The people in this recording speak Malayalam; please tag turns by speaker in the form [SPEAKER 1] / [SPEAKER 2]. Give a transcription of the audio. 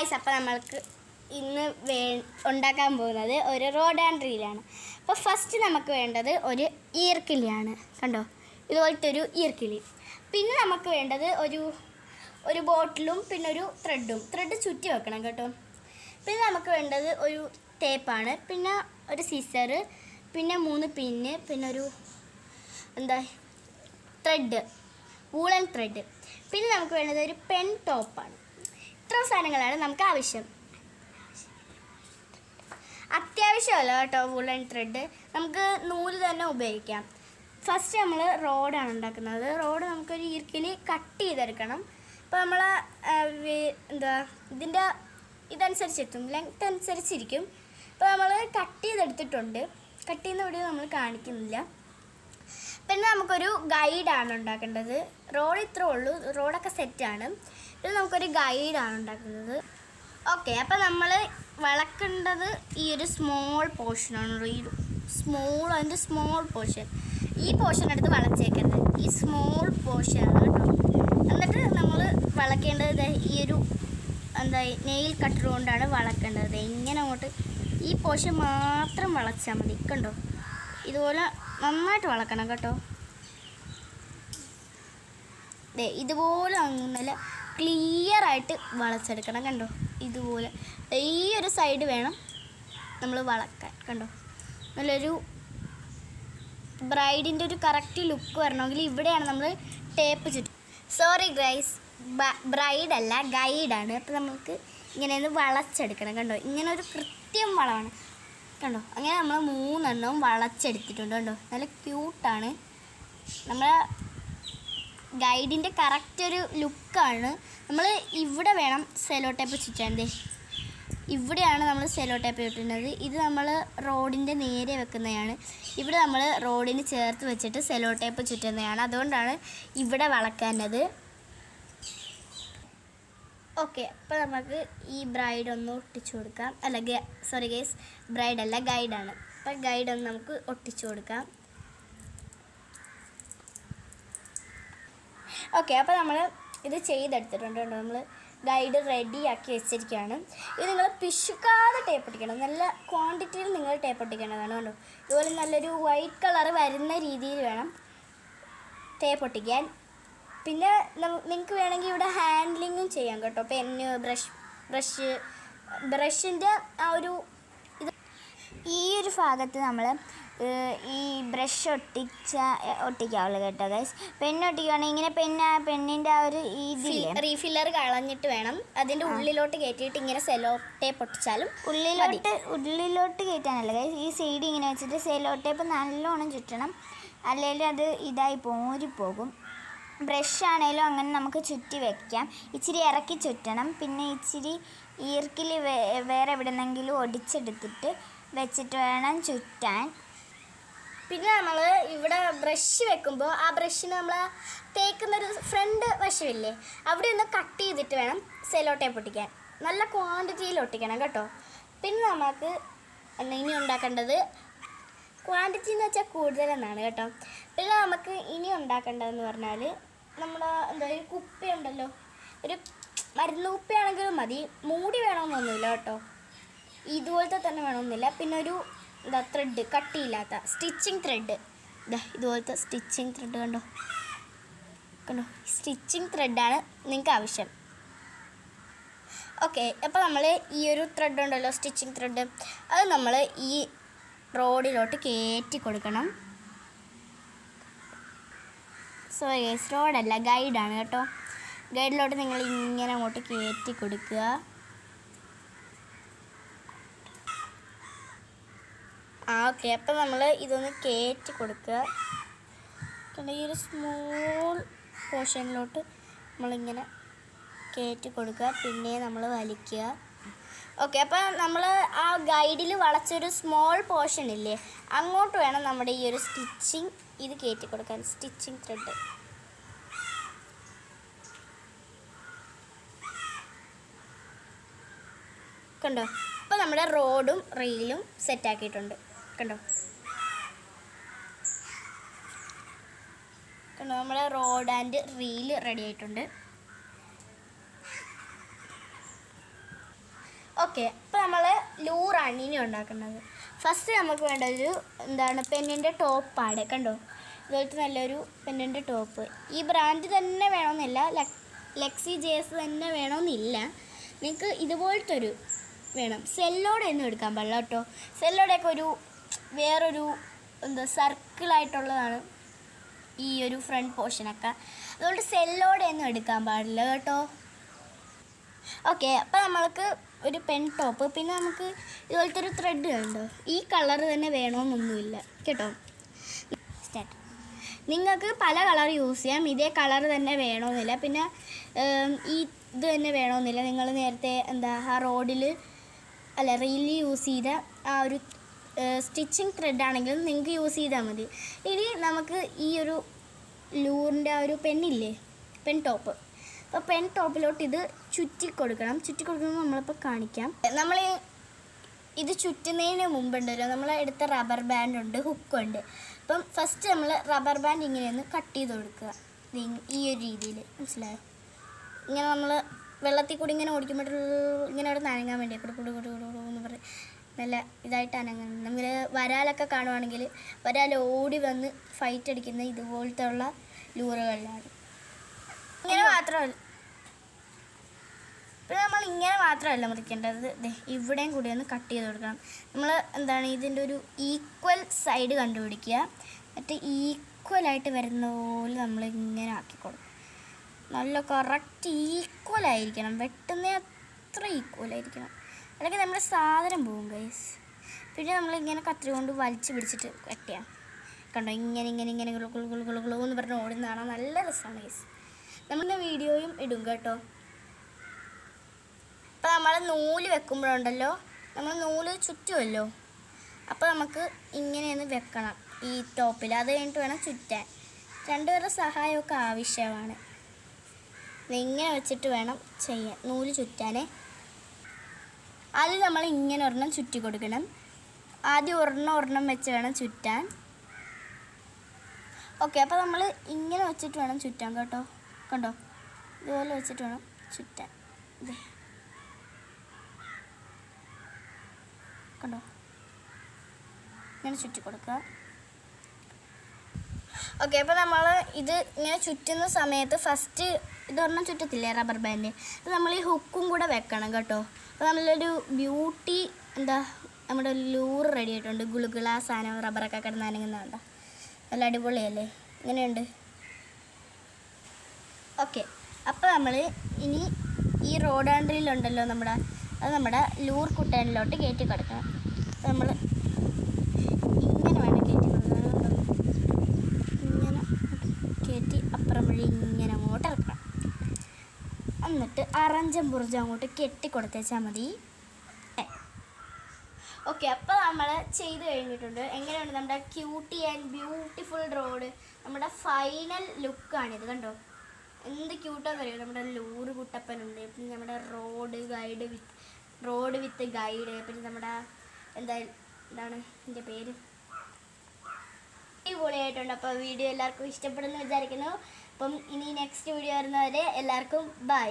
[SPEAKER 1] ഗായ്സ്, അപ്പോൾ നമ്മൾക്ക് ഇന്ന് ഉണ്ടാക്കാൻ പോകുന്നത് ഒരു റോഡ് ആൻഡ് റീലാണ്. അപ്പോൾ ഫസ്റ്റ് നമുക്ക് വേണ്ടത് ഒരു ഈർക്കിലിയാണ്. കണ്ടോ, ഇതുപോലത്തെ ഒരു ഈർക്കിലി. പിന്നെ നമുക്ക് വേണ്ടത് ഒരു ബോട്ടിലും പിന്നെ ഒരു ത്രെഡ് ചുറ്റി വെക്കണം കേട്ടോ. പിന്നെ നമുക്ക് വേണ്ടത് ഒരു ടേപ്പാണ്, പിന്നെ ഒരു സിസറ്, പിന്നെ 3 പിന്ന്, പിന്നെ ഒരു ത്രെഡ്, വൂളൻ ത്രെഡ്. പിന്നെ നമുക്ക് വേണ്ടത് ഒരു പെൻ ടോപ്പാണ്. ഇത്ര സാധനങ്ങളാണ് നമുക്ക് ആവശ്യം. അത്യാവശ്യമല്ല കേട്ടോ വൂളൻ ത്രെഡ്, നമുക്ക് നൂല് തന്നെ ഉപയോഗിക്കാം. ഫസ്റ്റ് നമ്മൾ റോഡാണ് ഉണ്ടാക്കുന്നത്. റോഡ് നമുക്കൊരു ഈർക്കിലി കട്ട് ചെയ്തെടുക്കണം. ഇപ്പോൾ നമ്മൾ ഇതിൻ്റെ ഇതനുസരിച്ചെത്തും, ലെങ്ത് അനുസരിച്ചിരിക്കും. ഇപ്പോൾ നമ്മൾ കട്ട് ചെയ്തെടുത്തിട്ടുണ്ട്. കട്ട് ചെയ്യുന്ന വീഡിയോ നമ്മൾ കാണിക്കുന്നില്ല. പിന്നെ നമുക്കൊരു ഗൈഡാണ് ഉണ്ടാക്കേണ്ടത്. റോഡ് ഇത്രേ ഉള്ളൂ, റോഡൊക്കെ സെറ്റാണ്. പിന്നെ നമുക്കൊരു ഗൈഡാണ് ഉണ്ടാക്കുന്നത്. ഓക്കെ, അപ്പോൾ നമ്മൾ വളക്കേണ്ടത് ഈ ഒരു സ്മോൾ പോർഷനാണ്. അതിൻ്റെ സ്മോൾ പോർഷൻ, ഈ പോർഷൻ എടുത്ത് വളച്ചേക്കുന്നത് ഈ സ്മോൾ പോർഷനാണ് കേട്ടോ. എന്നിട്ട് നമ്മൾ വളക്കേണ്ടത് ഈ ഒരു നെയിൽ കട്ടർ കൊണ്ടാണ് വളക്കേണ്ടത്. ഇങ്ങനെ അങ്ങോട്ട് ഈ പോർഷൻ മാത്രം വളച്ചാൽ മതി. കണ്ടോ, ഇതുപോലെ നന്നായിട്ട് വളക്കണം കേട്ടോ. ഇതുപോലെ നല്ല ക്ലിയറായിട്ട് വളച്ചെടുക്കണം. കണ്ടോ, ഇതുപോലെ ഈ ഒരു സൈഡ് വേണം നമ്മൾ വളക്കാൻ. കണ്ടോ, നല്ലൊരു ബ്രൈഡിൻ്റെ ഒരു കറക്റ്റ് ലുക്ക് വരണമെങ്കിൽ ഇവിടെയാണ് നമ്മൾ ടേപ്പ് ചുറ്റും. സോറി ഗൈസ്, ബ്രൈഡല്ല ഗൈഡാണ്. അപ്പോൾ നമുക്ക് ഇങ്ങനെ ഒന്ന് വളച്ചെടുക്കണം. കണ്ടോ, ഇങ്ങനെ ഒരു കൃത്യം വളമാണ്. കണ്ടോ, അങ്ങനെ നമ്മൾ 3 എണ്ണവും വളച്ചെടുത്തിട്ടുണ്ട്. കണ്ടോ, നല്ല ക്യൂട്ടാണ്. നമ്മളെ ഗൈഡിൻ്റെ കറക്റ്റ് ഒരു ലുക്കാണ്. നമ്മൾ ഇവിടെ വേണം സെലോ ടേപ്പ് ചുറ്റാൻ. ഇവിടെയാണ് നമ്മൾ സെലോ ടേപ്പ് ചുറ്റുന്നത്. ഇത് നമ്മൾ റോഡിൻ്റെ നേരെ വെക്കുന്നതാണ്. ഇവിടെ നമ്മൾ റോഡിന് ചേർത്ത് വെച്ചിട്ട് സെലോ ടേപ്പ് ചുറ്റുന്നതാണ്. അതുകൊണ്ടാണ് ഇവിടെ വളക്കാനത്. ഓക്കെ, അപ്പോൾ നമുക്ക് ഈ ബ്രൈഡ് ഒന്ന് ഒട്ടിച്ചു കൊടുക്കാം. അല്ല സോറി ഗൈസ്, ബ്രൈഡല്ല ഗൈഡാണ്. അപ്പോൾ ഗൈഡൊന്ന് നമുക്ക് ഒട്ടിച്ചു കൊടുക്കാം. ഓക്കെ, അപ്പോൾ നമ്മൾ ഇത് ചെയ്തെടുത്തിട്ടുണ്ട്. നമ്മൾ ഗൈഡ് റെഡിയാക്കി വെച്ചിരിക്കുകയാണ്. ഇത് നിങ്ങൾ പിശുക്കാതെ ടേപ്പ് ഒട്ടിക്കണം. നല്ല ക്വാണ്ടിറ്റിയിൽ നിങ്ങൾ ടേപ്പ് ഒട്ടിക്കേണ്ടതാണ്. കണ്ടോ, ഇതുപോലെ നല്ലൊരു വൈറ്റ് കളർ വരുന്ന രീതിയിൽ വേണം ടേപ്പ് ഒട്ടിക്കാൻ. പിന്നെ നിങ്ങൾക്ക് വേണമെങ്കിൽ ഇവിടെ ഹാൻഡ്ലിങ്ങും ചെയ്യാം കേട്ടോ. പെന്ന്, ബ്രഷിൻ്റെ ആ ഒരു ഇത് ഈ ഒരു ഭാഗത്ത് നമ്മൾ ഈ ബ്രഷ് ഒട്ടിക്കാവുള്ളൂ കേട്ടോ ഗൈസ്. പെണ്ണ് ഒട്ടിക്കുകയാണെങ്കിൽ ഇങ്ങനെ പെണ്ണിൻ്റെ ആ ഒരു ഇതില്ലേ, റീഫില്ലർ കളഞ്ഞിട്ട് വേണം അതിൻ്റെ ഉള്ളിലോട്ട് കയറ്റിയിട്ട് ഇങ്ങനെ സെലോ ടേപ്പ് ഒട്ടിച്ചാലും ഉള്ളിലോട്ട് കയറ്റാനല്ല ഗൈസ്, ഈ സൈഡ് ഇങ്ങനെ വെച്ചിട്ട് സെലോ ടേപ്പ് നല്ലോണം ചുറ്റണം. അല്ലെങ്കിൽ അത് ഇതായി ഊരിപ്പോകും. ബ്രഷ് ആണെങ്കിലും അങ്ങനെ നമുക്ക് ചുറ്റി വെക്കാം. ഇച്ചിരി ഇറക്കി ചുറ്റണം. പിന്നെ ഇച്ചിരി ഈർക്കിൽ വേറെ എവിടെന്നെങ്കിലും ഒടിച്ചെടുത്തിട്ട് വെച്ചിട്ട് വേണം ചുറ്റാൻ. പിന്നെ നമ്മൾ ഇവിടെ ബ്രഷ് വെക്കുമ്പോൾ ആ ബ്രഷിന് നമ്മൾ തേക്കുന്നൊരു ഫ്രണ്ട് വശമില്ലേ, അവിടെ ഒന്ന് കട്ട് ചെയ്തിട്ട് വേണം സെലോ ടേപ്പ് ഒട്ടിക്കാൻ. നല്ല ക്വാണ്ടിറ്റിയിൽ ഒട്ടിക്കണം കേട്ടോ. പിന്നെ നമുക്ക് ഇനി ഉണ്ടാക്കേണ്ടത് ക്വാണ്ടിറ്റി എന്ന് വെച്ചാൽ കൂടുതലെന്നാണ് കേട്ടോ. പിന്നെ നമുക്ക് ഇനി ഉണ്ടാക്കേണ്ടതെന്ന് പറഞ്ഞാൽ നമ്മുടെ ഒരു കുപ്പി ഉണ്ടല്ലോ, ഒരു മരുന്ന് കുപ്പിയാണെങ്കിലും മതി, മൂടി വേണമെന്നൊന്നുമില്ല കേട്ടോ. ഇതുപോലത്തെ തന്നെ വേണമെന്നില്ല. പിന്നെ ഒരു ത്രെഡ്, കട്ടിയില്ലാത്ത സ്റ്റിച്ചിങ് ത്രെഡ്, ഇതുപോലത്തെ സ്റ്റിച്ചിങ് ത്രെഡ് കണ്ടോ. സ്റ്റിച്ചിങ് ത്രെഡാണ് നിങ്ങൾക്ക് ആവശ്യം. ഓക്കെ, അപ്പോൾ നമ്മൾ ഈ ഒരു ത്രെഡ് ഉണ്ടല്ലോ, സ്റ്റിച്ചിങ് ത്രെഡ്, അത് നമ്മൾ ഈ റോഡിലോട്ട് കയറ്റി കൊടുക്കണം. സോറി ഗൈസ്, റോഡല്ല ഗൈഡാണ് കേട്ടോ. ഗൈഡിലോട്ട് നിങ്ങൾ ഇങ്ങനെ അങ്ങോട്ട് കയറ്റി കൊടുക്കുക. ഓക്കെ, അപ്പോൾ നമ്മൾ ഇതൊന്ന് കയറ്റി കൊടുക്കുക. ഈ ഒരു സ്മോൾ പോർഷനിലോട്ട് നമ്മളിങ്ങനെ കയറ്റി കൊടുക്കുക. പിന്നെ നമ്മൾ വലിക്കുക. ഓക്കെ, അപ്പോൾ നമ്മൾ ആ ഗൈഡിൽ വളച്ചൊരു സ്മോൾ പോർഷൻ ഇല്ലേ, അങ്ങോട്ട് വേണം നമ്മുടെ ഈ ഒരു സ്റ്റിച്ചിങ് ഇത് കയറ്റി കൊടുക്കാൻ. സ്റ്റിച്ചിങ് ത്രെഡ് കണ്ടോ. അപ്പോൾ നമ്മുടെ റോഡും റീലും സെറ്റാക്കിയിട്ടുണ്ട്. കണ്ടോ, നമ്മുടെ റോഡ് ആൻഡ് റീല് റെഡി ആയിട്ടുണ്ട്.
[SPEAKER 2] ഓക്കെ, അപ്പോൾ നമ്മൾ ലൂറാണ് ഇനി ഉണ്ടാക്കുന്നത്. ഫസ്റ്റ് നമുക്ക് വേണ്ടൊരു പെന്നിൻ്റെ ടോപ്പാണ്. കണ്ടോ, ഇതുപോലത്തെ നല്ലൊരു പെന്നിൻ്റെ ടോപ്പ്. ഈ ബ്രാൻഡ് തന്നെ വേണമെന്നില്ല, ലെക്സി ജേസ് തന്നെ വേണമെന്നില്ല. നിങ്ങൾക്ക് ഇതുപോലത്തെ ഒരു വേണം. സെല്ലോടെ ഒന്നും എടുക്കാൻ പാടില്ല കേട്ടോ. സെല്ലോടെയൊക്കെ വേറൊരു സർക്കിളായിട്ടുള്ളതാണ് ഈ ഒരു ഫ്രണ്ട് പോർഷനൊക്കെ. അതുകൊണ്ട് സെല്ലോടെ ഒന്നും എടുക്കാൻ പാടില്ല കേട്ടോ. ഓക്കെ, അപ്പോൾ നമ്മൾക്ക് ഒരു പെൻ ടോപ്പ്, പിന്നെ നമുക്ക് ഇതുപോലത്തെ ഒരു ത്രെഡ് കണ്ടോ. ഈ കളർ തന്നെ വേണമെന്നൊന്നുമില്ല കേട്ടോ. സ്റ്റാർട്ട്. നിങ്ങൾക്ക് പല കളർ യൂസ് ചെയ്യാം, ഇതേ കളർ തന്നെ വേണമെന്നില്ല. പിന്നെ ഈ ഇത് തന്നെ വേണമെന്നില്ല. നിങ്ങൾ നേരത്തെ ആ റോഡിൽ റീലിൽ യൂസ് ചെയ്ത ആ ഒരു സ്റ്റിച്ചിങ് ത്രെഡാണെങ്കിലും നിങ്ങൾക്ക് യൂസ് ചെയ്താൽ മതി. ഇനി നമുക്ക് ഈ ഒരു ലൂറിൻ്റെ ആ ഒരു പെന്നില്ലേ, പെൻ ടോപ്പ്. അപ്പോൾ പെൻ ടോപ്പിലോട്ട് ഇത് ചുറ്റി കൊടുക്കണം. നമ്മളിപ്പോൾ കാണിക്കാം. നമ്മൾ ഇത് ചുറ്റുന്നതിന് മുമ്പുണ്ടല്ലോ, നമ്മൾ എടുത്ത റബ്ബർ ബാൻഡ് ഉണ്ട്, ഹുക്കുണ്ട്. അപ്പം ഫസ്റ്റ് നമ്മൾ റബ്ബർ ബാൻഡ് ഇങ്ങനെയൊന്ന് കട്ട് ചെയ്ത് കൊടുക്കുക. ഈ ഒരു രീതിയിൽ, മനസ്സിലായോ? ഇങ്ങനെ നമ്മൾ വെള്ളത്തിൽ കൂടി ഇങ്ങനെ ഓടിക്കുമ്പോൾ ഇങ്ങനെ അവിടെ നനങ്ങാൻ വേണ്ടി എന്ന് പറയും, നല്ല ഇതായിട്ട് അനങ്ങും. നമ്മൾ വരാലൊക്കെ കാണുവാണെങ്കിൽ വരാൽ ഓടി വന്ന് ഫൈറ്റ് അടിക്കുന്ന ഇതുപോലത്തെ ഉള്ള ലൂറുകളിലാണ്. ഇങ്ങനെ മാത്രമല്ല, പിന്നെ നമ്മൾ ഇങ്ങനെ മാത്രമല്ല മുറിക്കേണ്ടത്, ഇവിടെയും കൂടി ഒന്ന് കട്ട് ചെയ്ത് കൊടുക്കണം. നമ്മൾ ഇതിൻ്റെ ഒരു ഈക്വൽ സൈഡ് കണ്ടുപിടിക്കുക, എന്നിട്ട് ഈക്വലായിട്ട് വരുന്ന പോലെ നമ്മൾ ഇങ്ങനെ ആക്കി കൊടുക്കും. നല്ല കറക്റ്റ് ഈക്വലായിരിക്കണം, വെട്ടുന്ന അത്ര ഈക്വലായിരിക്കണം, അല്ലെങ്കിൽ നമ്മുടെ സാധനം പോകും ഗൈസ്. പിന്നെ നമ്മളിങ്ങനെ കത്രി കൊണ്ട് വലിച്ച് പിടിച്ചിട്ട് വെട്ടിയാൽ കണ്ടോ, ഇങ്ങനെ ഗുളു എന്ന് പറഞ്ഞ് ഓടുന്നതാണ്. നല്ല രസമാണ് ഗൈസ്. നമ്മളിന്ന് വീഡിയോയും ഇടും കേട്ടോ. അപ്പോൾ നമ്മൾ നൂല് വെക്കുമ്പോഴുണ്ടല്ലോ, നമ്മൾ നൂല് ചുറ്റുമല്ലോ, അപ്പോൾ നമുക്ക് ഇങ്ങനെയൊന്ന് വെക്കണം ഈ ടോപ്പിൽ. അത് കഴിഞ്ഞിട്ട് വേണം ചുറ്റാൻ. രണ്ടുപേരുടെ സഹായമൊക്കെ ആവശ്യമാണ്. ഇങ്ങനെ വെച്ചിട്ട് വേണം ചെയ്യാൻ, നൂല് ചുറ്റാനേ. ആദ്യം നമ്മൾ ഇങ്ങനെ ഒരെണ്ണം ചുറ്റി കൊടുക്കണം. ആദ്യം ഒരെണ്ണം വെച്ച് വേണം ചുറ്റാൻ. ഓക്കെ, അപ്പോൾ നമ്മൾ ഇങ്ങനെ വെച്ചിട്ട് വേണം ചുറ്റാൻ കേട്ടോ. കണ്ടോ, ഇതുപോലെ വെച്ചിട്ട് വേണം ചുറ്റാൻ. കണ്ടോ, ഇങ്ങനെ ചുറ്റി കൊടുക്കുക. ഓക്കെ, അപ്പോൾ നമ്മൾ ഇത് ഇങ്ങനെ ചുറ്റുന്ന സമയത്ത് ഫസ്റ്റ് ഇതൊരെണ്ണം ചുറ്റത്തില്ലേ റബ്ബർ ബാൻഡ്, അപ്പോൾ നമ്മൾ ഈ ഹുക്കും കൂടെ വെക്കണം കേട്ടോ. അപ്പോൾ നമ്മളൊരു ബ്യൂട്ടി നമ്മുടെ ലൂറ് റെഡി ആയിട്ടുണ്ട്. ഗുളുഗുള സാധനം റബ്ബറൊക്കെ കിടന്ന് അനങ്ങുന്നതുണ്ടോ, നല്ല അടിപൊളിയല്ലേ, ഇങ്ങനെയുണ്ട്. ഓക്കെ, അപ്പോൾ നമ്മൾ ഇനി ഈ റോഡാൻഡ്രിയിലുണ്ടല്ലോ അത് നമ്മുടെ ലൂർ കുട്ടനിലോട്ട് കയറ്റി കിടക്കണം. അപ്പോൾ നമ്മൾ ഇങ്ങനെ വേണം കയറ്റി കൊടുക്കണം. ഇങ്ങനെ കയറ്റി അപ്പുറം വഴി ഇങ്ങനെ അങ്ങോട്ട് ഇറക്കണം. എന്നിട്ട് അറഞ്ചം പുറഞ്ചം അങ്ങോട്ട് കെട്ടിക്കൊടുത്തേച്ചാൽ മതി. ഓക്കെ, അപ്പോൾ നമ്മൾ ചെയ്ത് കഴിഞ്ഞിട്ടുണ്ട്. എങ്ങനെയുണ്ട് നമ്മുടെ ക്യൂട്ടി ആൻഡ് ബ്യൂട്ടിഫുൾ റോഡ്? നമ്മുടെ ഫൈനൽ ലുക്കാണിത്. കണ്ടോ, എന്ത് ക്യൂട്ടാന്ന് അറിയാം. നമ്മുടെ ലൂറ് കുട്ടപ്പനുണ്ട്, പിന്നെ നമ്മുടെ റോഡ് വിത്ത് ഗൈഡ്, പിന്നെ നമ്മുടെ എന്താണ് എൻ്റെ പേര്, അടിപൊളിയായിട്ടുണ്ട്. അപ്പോൾ വീഡിയോ എല്ലാവർക്കും ഇഷ്ടപ്പെടുന്നു വിചാരിക്കുന്നു. അപ്പം ഇനി നെക്സ്റ്റ് വീഡിയോ വരുന്നവരെ എല്ലാവർക്കും ബൈ.